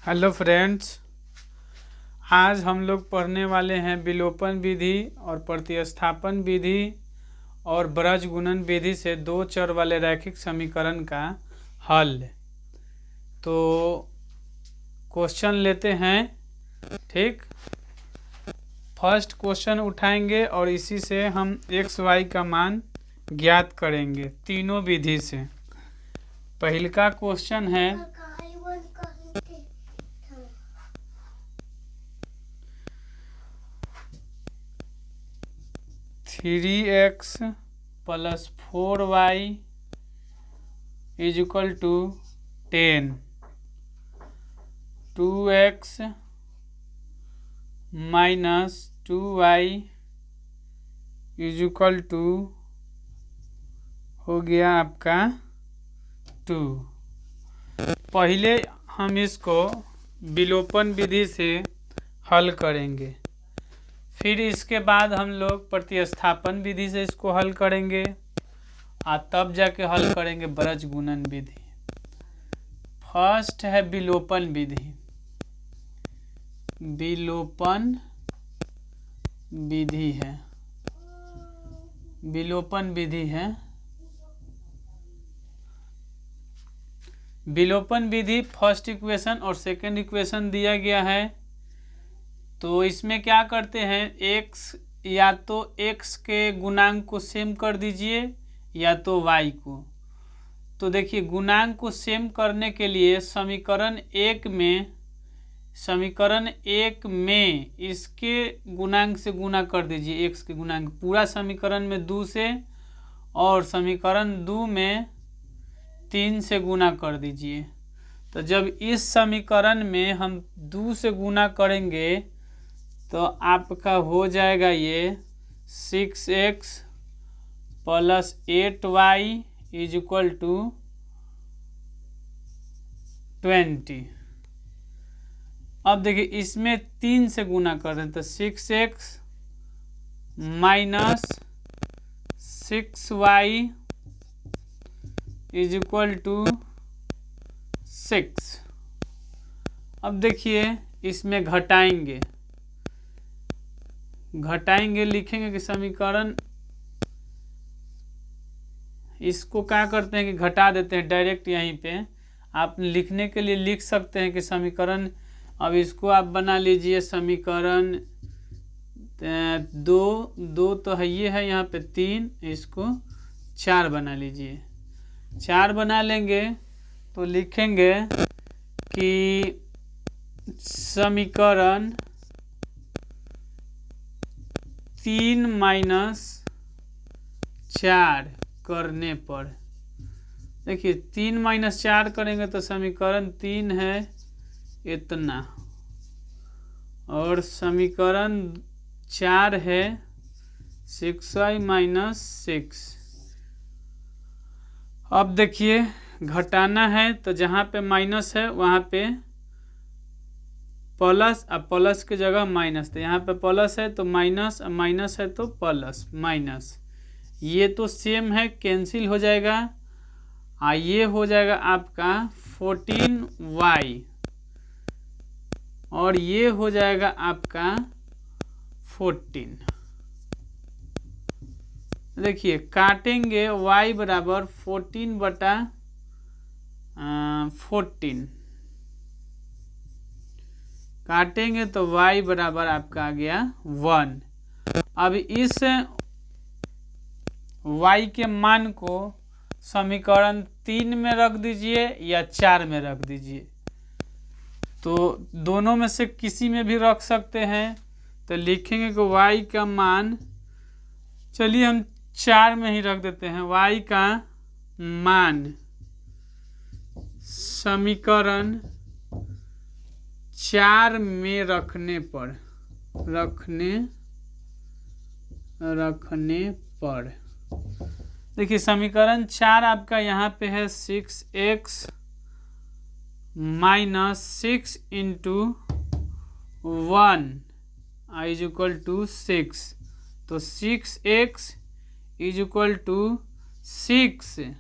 Hello friends, आज हम लोग पढ़ने वाले हैं विलोपन विधि और प्रतिस्थापन विधि और ब्रज गुणन विधि से दो चर वाले रैखिक समीकरण का हल। तो क्वेश्चन लेते हैं। ठीक, फर्स्ट क्वेश्चन उठाएंगे और इसी से हम एक्स वाई का मान ज्ञात करेंगे तीनों विधि से। पहला क्वेश्चन है 3x + 4y = 10, 2x - 2y = हो गया आपका 2। पहले हम इसको विलोपन विधि से हल करेंगे, फिर इसके बाद हम लोग प्रतिस्थापन विधि से इसको हल करेंगे और तब जाके हल करेंगे ब्रज गुणन विधि। फर्स्ट है विलोपन विधि। विलोपन विधि है, विलोपन विधि है। विलोपन विधि फर्स्ट इक्वेशन और सेकंड इक्वेशन दिया गया है। तो इसमें क्या करते हैं, x या तो x के गुणांक को सेम कर दीजिए या तो y को। तो देखिए, गुणांक को सेम करने के लिए समीकरण एक में इसके गुणांक से गुना कर दीजिए, x के गुणांक पूरा समीकरण में 2 से, और समीकरण 2 में 3 से गुना कर दीजिए। तो जब इस समीकरण में हम 2 से गुना करेंगे तो आपका हो जाएगा ये 6x + 8y = 20। अब देखिए, इसमें 3 से गुना कर दें तो 6x - 6y = 6। अब देखिए, इसमें घटाएंगे, लिखेंगे कि समीकरण, इसको क्या करते हैं कि घटा देते हैं डायरेक्ट। यहीं पे आप लिखने के लिए लिख सकते हैं कि समीकरण, अब इसको आप बना लीजिए समीकरण 2 तो है, ये है यहाँ पे 3, इसको 4 बना लीजिए। 4 बना लेंगे तो लिखेंगे कि समीकरण 3 - 4 करने पर, देखिए 3 - 4 करेंगे तो समीकरण 3 है इतना, और समीकरण 4 है 6y - 6। अब देखिए, घटाना है तो जहाँ पे माइनस है वहाँ पे प्लस, अब प्लस की जगह माइनस, तो यहाँ पे प्लस है तो माइनस, माइनस है तो प्लस माइनस, ये तो सेम है, कैंसिल हो जाएगा। ये हो जाएगा आपका 14y, और ये हो जाएगा आपका 14। देखिए, काटेंगे y बराबर 14/14, काटेंगे तो y बराबर आपका आ गया 1। अब इस y के मान को समीकरण 3 में रख दीजिए या 4 में रख दीजिए, तो दोनों में से किसी में भी रख सकते हैं। तो लिखेंगे कि y का मान, चलिए हम 4 में ही रख देते हैं, y का मान समीकरण 4 में रखने पर देखिए, समीकरण 4 आपका यहाँ पे है 6x - 6 × 1 = 6, तो 6x = 6,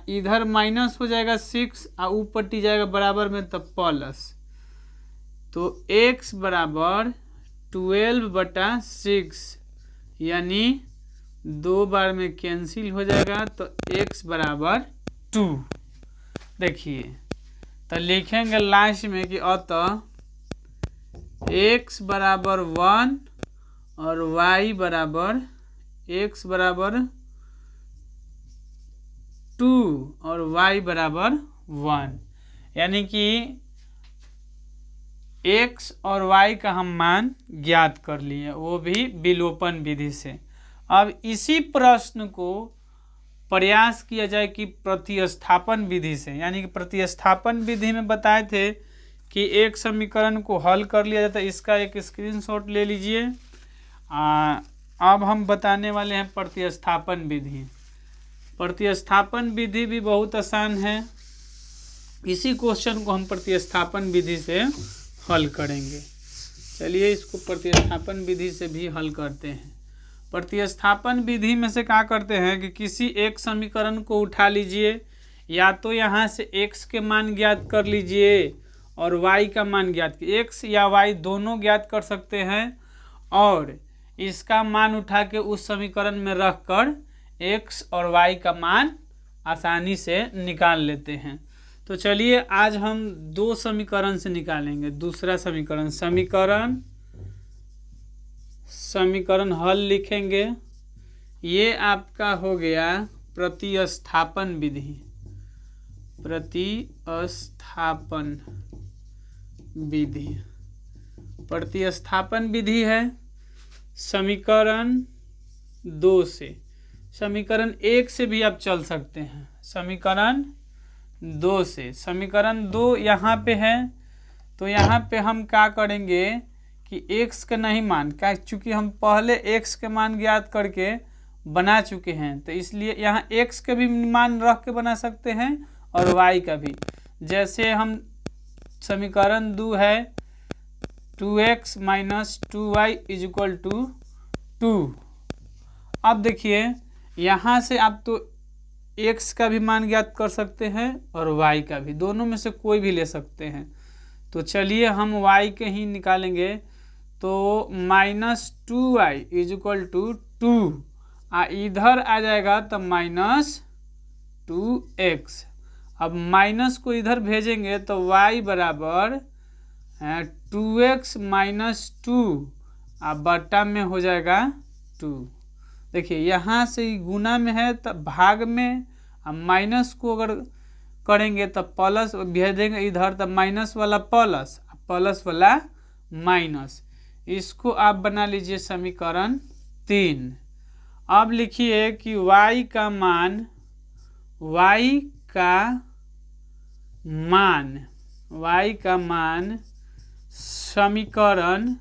इधर माइनस हो जाएगा 6 ऊपर टी जाएगा बराबर में, तब प्लस, तो x बराबर 12/6 यानी 2 बार में कैंसिल हो जाएगा, तो x बराबर 2। देखिए तो लिखेंगे लास्ट में कि अतः x बराबर 1 और y बराबर x बराबर 2 और y बराबर 1, यानी कि x और y का हम मान ज्ञात कर लिए, वो भी विलोपन विधि से। अब इसी प्रश्न को प्रयास किया जाए कि प्रतिस्थापन विधि से, यानी कि प्रतिस्थापन विधि में बताए थे कि एक समीकरण को हल कर लिया जाता है। इसका एक स्क्रीनशॉट ले लीजिए। अब हम बताने वाले हैं प्रतिस्थापन विधि। प्रतिस्थापन विधि भी बहुत आसान है, इसी क्वेश्चन को हम प्रतिस्थापन विधि से हल करेंगे। चलिए इसको प्रतिस्थापन विधि से भी हल करते हैं। प्रतिस्थापन विधि में से क्या करते हैं कि किसी एक समीकरण को उठा लीजिए, या तो यहाँ से x के मान ज्ञात कर लीजिए और y का मान ज्ञात, x या y दोनों ज्ञात कर सकते हैं, और इसका मान उठा के उस समीकरण में रख कर x और y का मान आसानी से निकाल लेते हैं। तो चलिए आज हम दो समीकरण से निकालेंगे। दूसरा समीकरण हल लिखेंगे। ये आपका हो गया प्रतिस्थापन विधि। प्रतिस्थापन विधि है समीकरण 2 से। समीकरण 1 से भी आप चल सकते हैं, समीकरण 2 से। समीकरण 2 यहाँ पे है, तो यहाँ पे हम क्या करेंगे कि x का नहीं मान, क्या चूँकि हम पहले x के मान ज्ञात करके बना चुके हैं, तो इसलिए यहाँ x के भी मान रख के बना सकते हैं और y का भी। जैसे हम समीकरण 2 है 2x - 2y = 2। अब देखिए यहाँ से आप तो x का भी मान ज्ञात कर सकते हैं और y का भी, दोनों में से कोई भी ले सकते हैं। तो चलिए हम y के ही निकालेंगे। तो -2y = 2, इधर आ जाएगा तो -2x। अब माइनस को इधर भेजेंगे तो y बराबर 2x - 2 बटा में हो जाएगा 2। देखिए यहाँ से गुना में है तो भाग में, अब माइनस को अगर करेंगे तो प्लस भेजेंगे इधर, तो माइनस वाला प्लस, प्लस वाला माइनस। इसको आप बना लीजिए समीकरण 3। अब लिखिए कि y का मान समीकरण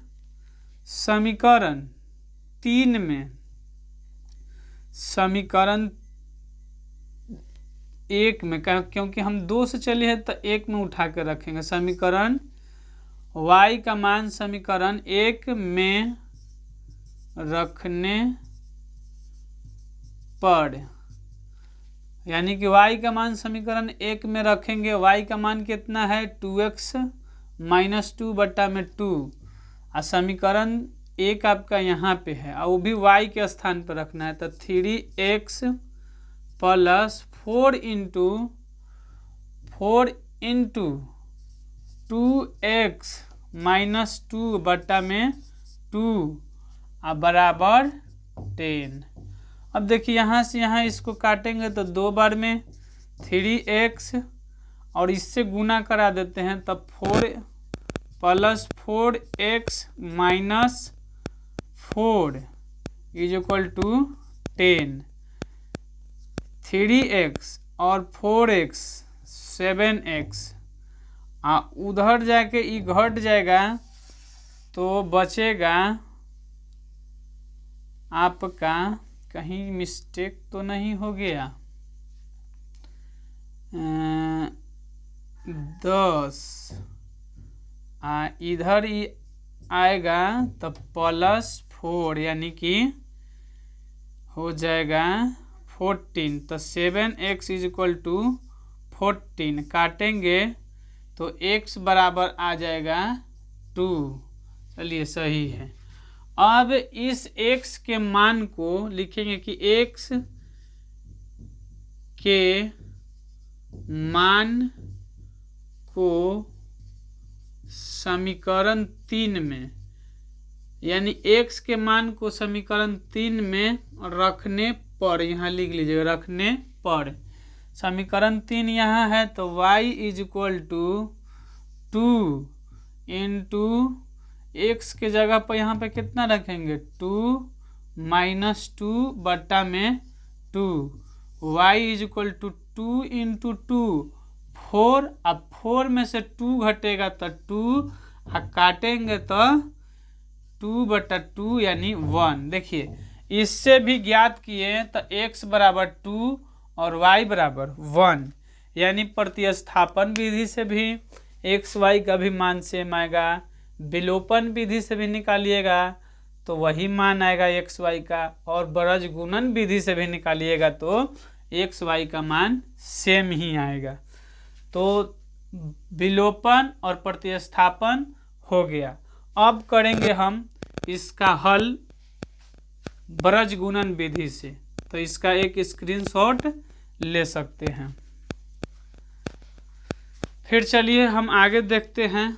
3 में, समीकरण 1 में, क्योंकि हम 2 से चले हैं तो 1 में उठा के रखेंगे। समीकरण y का मान समीकरण 1 में रखने पर, यानी कि y का मान समीकरण 1 में रखेंगे। y का मान कितना है 2x - 2 बटा में 2, और समीकरण 1 आपका यहाँ पे है, और वो भी y के स्थान पर रखना है। तो 3x + 4 × 2x - 2 बटा में 2 बराबर 10। अब देखिए यहाँ से यहाँ इसको काटेंगे तो 2 बार में 3x और इससे गुना करा देते हैं, तब 4 + 4x - 4 = 10। 3x और 4x 7x, उधर जाके ये घट जाएगा तो बचेगा आपका, कहीं मिस्टेक तो नहीं हो गया, 10, इधर ही आएगा तो +4, यानी कि हो जाएगा 14। तो 7x = 14 काटेंगे तो x बराबर आ जाएगा 2। चलिए सही है। अब इस x के मान को लिखेंगे कि x के मान को समीकरण 3 में, यानी x के मान को समीकरण 3 में रखने पर, यहाँ लिख लीजिएगा रखने पर, समीकरण 3 यहाँ है तो y is equal to 2 into x के जगह पर यहाँ पे कितना रखेंगे 2 माइनस 2 बटा में 2, y is equal to 2 into 2 4। अब 4 में से 2 घटेगा तो 2, काटेंगे तो 2 बटा 2 यानी 1। देखिए इससे भी ज्ञात किए तो x बराबर 2 और y बराबर 1, यानी प्रतिस्थापन विधि से भी x y का भी मान सेम आएगा, विलोपन विधि से भी निकालिएगा तो वही मान आएगा x y का, और बरज गुणन विधि से भी निकालिएगा तो x y का मान सेम ही आएगा। तो विलोपन और प्रतिस्थापन हो गया। अब करेंगे हम इसका हल बरज गुणन विधि से, तो इसका एक स्क्रीनशॉट ले सकते हैं। फिर चलिए हम आगे देखते हैं,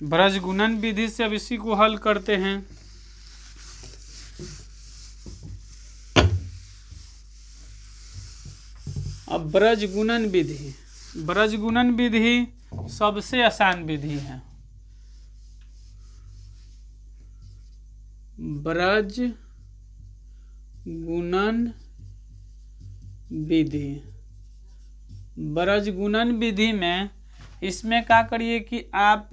बरज गुणन विधि से अब इसी को हल करते हैं। अब बरज गुणन विधि, बरज गुणन विधि सबसे आसान विधि है। बरज गुणन विधि, बरज गुणन विधि में इसमें क्या करिए कि आप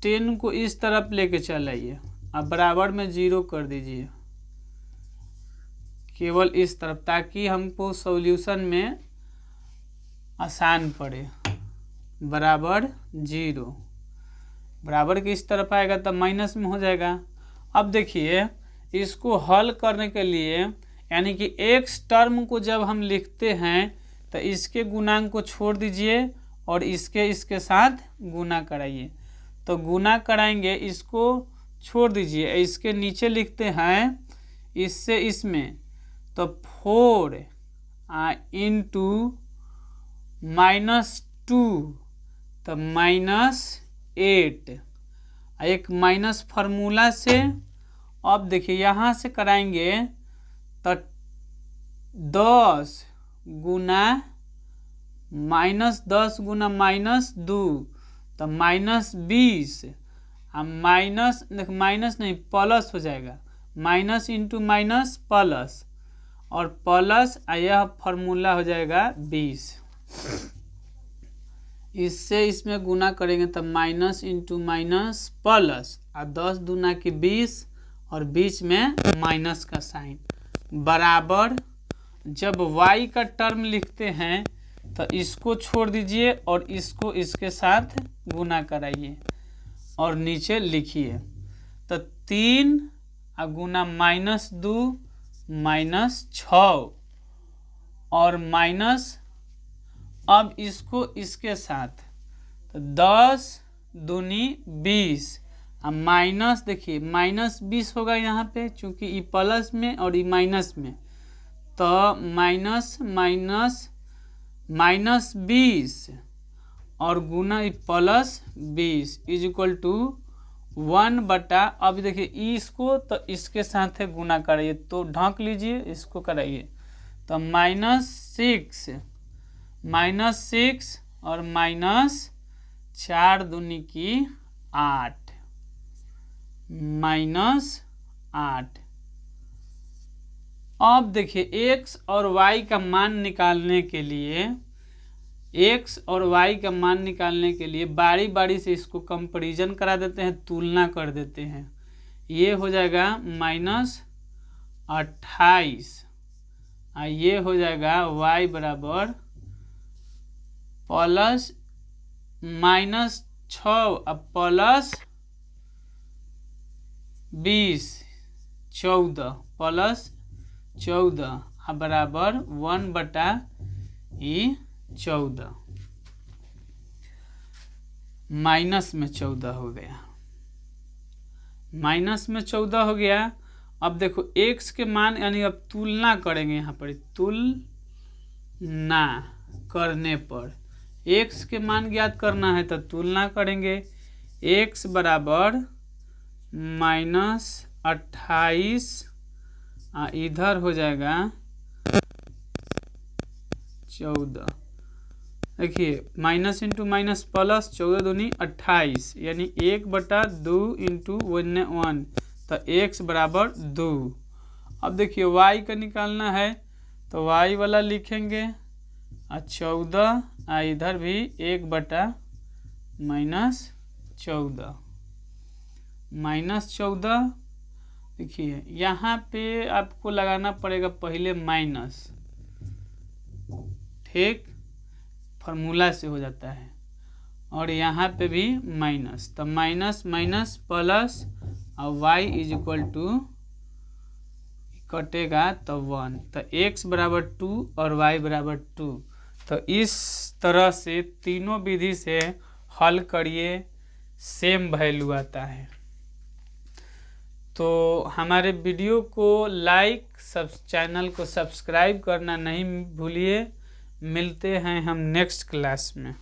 10 को इस तरफ लेके चल आइए, अब बराबर में 0 कर दीजिए केवल इस तरफ, ताकि हमको सॉल्यूशन में आसान पड़े। बराबर 0, बराबर के इस तरफ आएगा तब माइनस में हो जाएगा। अब देखिए इसको हल करने के लिए, यानी कि x टर्म को जब हम लिखते हैं तो इसके गुणांक को छोड़ दीजिए और इसके साथ गुना कराइए। तो गुना कराएंगे, इसको छोड़ दीजिए, इसके नीचे लिखते हैं इससे इसमें, तो 4 इंटू -2 तो -8, एक माइनस फार्मूला से। अब देखिए यहाँ से कराएंगे तो 10 गुना -10 गुना -2 तो -20, अब माइनस नहीं प्लस हो जाएगा, माइनस इंटू माइनस प्लस, और प्लस यह फार्मूला हो जाएगा 20। इससे इसमें गुना करेंगे तो माइनस इंटू माइनस प्लस, और 10 दूना की 20 और बीच में माइनस का साइन, बराबर। जब y का टर्म लिखते हैं तो इसको छोड़ दीजिए और इसको इसके साथ गुना कराइए और नीचे लिखिए, तो 3 गुना -2 -6 और माइनस, अब इसको इसके साथ, तो 10 दूनी 20, अब माइनस, देखिए -20 होगा यहाँ पे, चूँकि ये प्लस में और ये माइनस में, तो -20 और गुना +20 इज इक्वल टू 1 बटा, अब देखिए इसको तो इसके साथ गुना कराइए, तो ढक लीजिए, इसको कराइए, तो -6 और -4 दूनी की 8, -8। अब देखिए x और y का मान निकालने के लिए, x और y का मान निकालने के लिए बारी बारी से इसको कंपैरिजन करा देते हैं, तुलना कर देते हैं। ये हो जाएगा -28, ये हो जाएगा y बराबर प्लस -6 अब प्लस 20 14 प्लस 14 बराबर 1 बटा 14। माइनस में 14 हो गया, माइनस में 14 हो गया। अब देखो x के मान यानी अब तुलना करेंगे, यहाँ पर तुलना करने पर x के मान ज्ञात करना है तो तुलना करेंगे। x बराबर -28 इधर हो जाएगा 14। देखिए माइनस इंटू माइनस प्लस, 14 दूनी 28 यानी 1/2 इंटू 1 तो x बराबर 2। अब देखिए y का निकालना है तो y वाला लिखेंगे और 14 इधर भी 1/-14 -14। देखिए यहाँ पे आपको लगाना पड़ेगा पहले माइनस, ठीक, फार्मूला से हो जाता है, और यहाँ पे भी माइनस, तो माइनस माइनस प्लस और y = कटेगा तो 1, तो x बराबर 2 और y बराबर 2। तो इस तरह से तीनों विधि से हल करिए, सेम वैल्यू आता है। तो हमारे वीडियो को लाइक, चैनल को सब्सक्राइब करना नहीं भूलिए। मिलते हैं हम नेक्स्ट क्लास में।